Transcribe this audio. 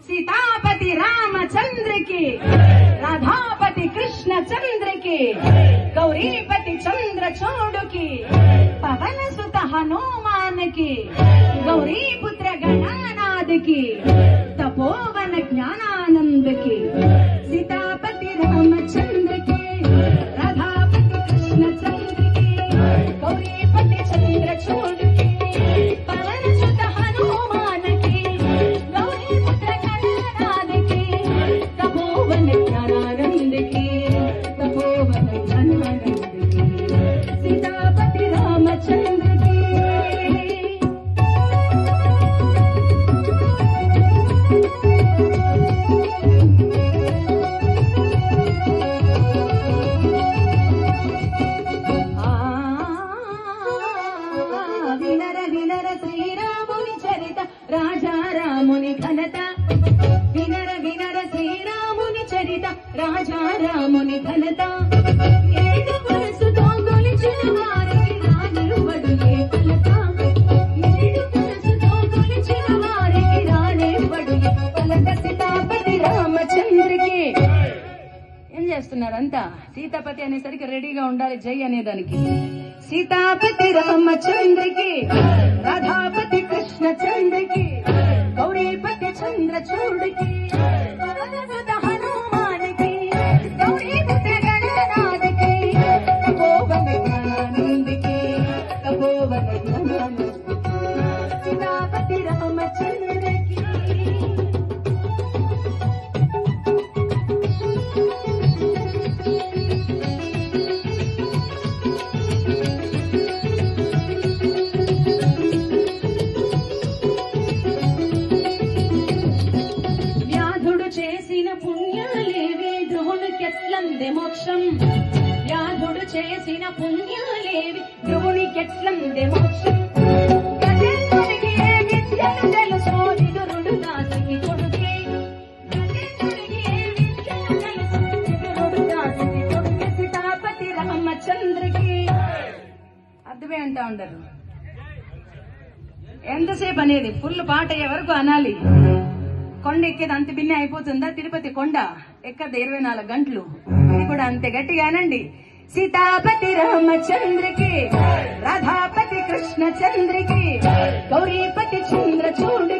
सीतापति रामचंद्र की, राधापति कृष्ण चंद्र की, गौरीपति चंद्र चूड़ की, पवन सुत हनुमान की, गौरी पुत्र गणानाद की, तपोवन ज्ञानानंद की, सीतापति रामचंद्र की, राधापति कृष्ण चंद्र की, गौरीपति चंद्र चूड़ की, पवन सुत हनुमान की, गौरी पुत्र गणानाद की, तपोवन ज्ञानानंद की, तपोवन ज्ञानानंद की, सीतापति रामचंद्र की। వినర వినర శ్రీరాముని చరిత, రాజా రాముని ఘనత, వినర వినర శ్రీరాముని చరిత, రాజా రాముని ఘనత, ఏడు మనసుతో కొలిచిన వారికి రానివ్వడు ఏ కలత, ఏడు మనసుతో కొలిచిన వారికి రానివ్వడు ఏ కలత, సీతాపతి రామచంద్రకి. ఏం చేస్తున్నారంతా? సీతాపతి అనేసరికి రెడీగా ఉండాలి జై అనేదానికి. सीतापति रामचंद्र की, राधापति कृष्ण चंद्र की, गौरीपति चंद्र चूड़ की, पवन सुत हनुमान की, गौरी पुत्र गणानाद की, तपोवन ज्ञानानंद की, तपोवन ज्ञानानंद की, सीतापति रामचंद्र की। మోక్షం వ్యాధుడు చేసిన పుణ్యాలేవి ధ్రువునికెట్లందే మోక్షం, గజేంద్రుడికి ఏ విద్యను తెలుసో విదురుడు దాసికి కొడుకే, గజేంద్రుడికి ఏ విద్యను తెలుసో విదురుడు దాసికి కొడుకే, సీతాపతి రామచంద్రకి. అర్థమే అంటా ఉండరు, ఎంతసేపు అనేది ఫుల్ పాట అయ్యే వరకు అనాలి. కొండ ఎక్కేది అంత బిన్నే అయిపోతుందా? తిరుపతి కొండ ఎక్కది 24 గంటలు, ఇది కూడా అంతే గట్టిగానండి. सीतापति रामचंद्र की, राधापति कृष्ण चंद्र की, गौरीपति चंद्र चूड़